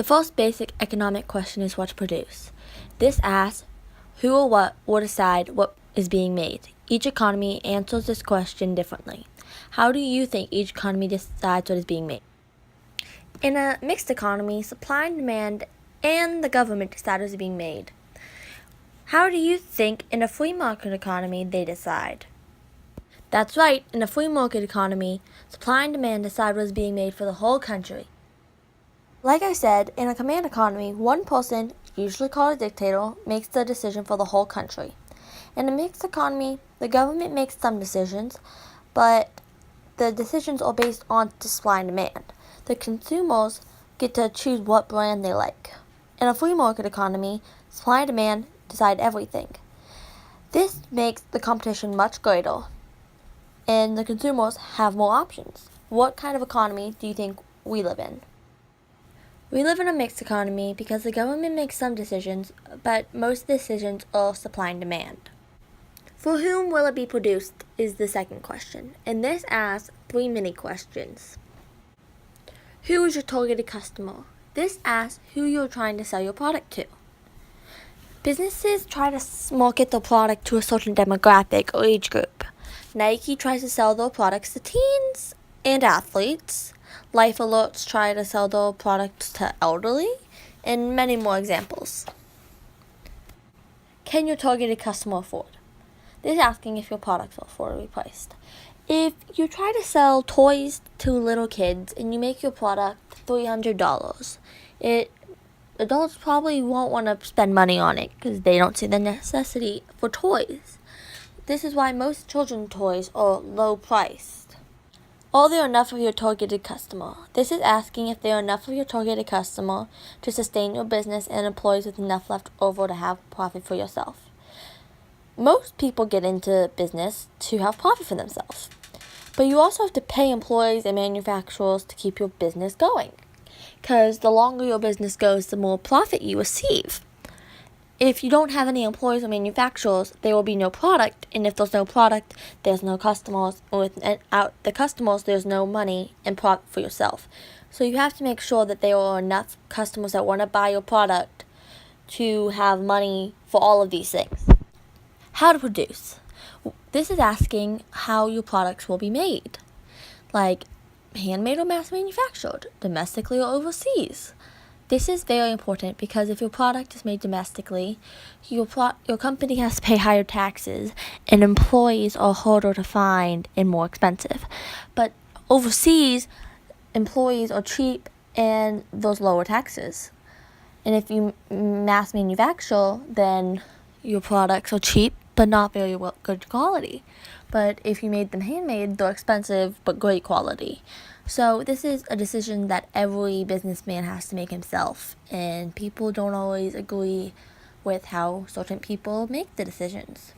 The first basic economic question is what to produce. This asks who or what will decide what is being made. Each economy answers this question differently. How do you think each economy decides what is being made? In a mixed economy, supply and demand and the government decide what is being made. How do you think in a free market economy they decide? That's right, in a free market economy, supply and demand decide what is being made for the whole country. Like I said, in a command economy, one person, usually called a dictator, makes the decision for the whole country. In a mixed economy, the government makes some decisions, but the decisions are based on supply and demand. The consumers get to choose what brand they like. In a free market economy, supply and demand decide everything. This makes the competition much greater, and the consumers have more options. What kind of economy do you think we live in? We live in a mixed economy because the government makes some decisions, but most decisions are supply and demand. For whom will it be produced is the second question, and this asks 3 mini questions. Who is your targeted customer? This asks who you're trying to sell your product to. Businesses try to market their product to a certain demographic or age group. Nike tries to sell their products to teens and athletes. Life Alerts try to sell their products to elderly, and many more examples. Can your targeted customer afford? This is asking if your products are affordably priced. If you try to sell toys to little kids and you make your product $300, adults probably won't want to spend money on it because they don't see the necessity for toys. This is why most children's toys are low priced. Are there enough of your targeted customer? This is asking if there are enough of your targeted customer to sustain your business and employees with enough left over to have profit for yourself. Most people get into business to have profit for themselves, but you also have to pay employees and manufacturers to keep your business going, because the longer your business goes, the more profit you receive. If you don't have any employees or manufacturers, there will be no product, and if there's no product, there's no customers, and without the customers, there's no money and profit for yourself. So you have to make sure that there are enough customers that want to buy your product to have money for all of these things. How to produce. This is asking how your products will be made, like handmade or mass manufactured, domestically or overseas. This is very important because if your product is made domestically, your company has to pay higher taxes, and employees are harder to find and more expensive. But overseas, employees are cheap and there's lower taxes. And if you mass manufacture, then your products are cheap but not very good quality. But if you made them handmade, they're expensive but great quality. So this is a decision that every businessman has to make himself, and people don't always agree with how certain people make the decisions.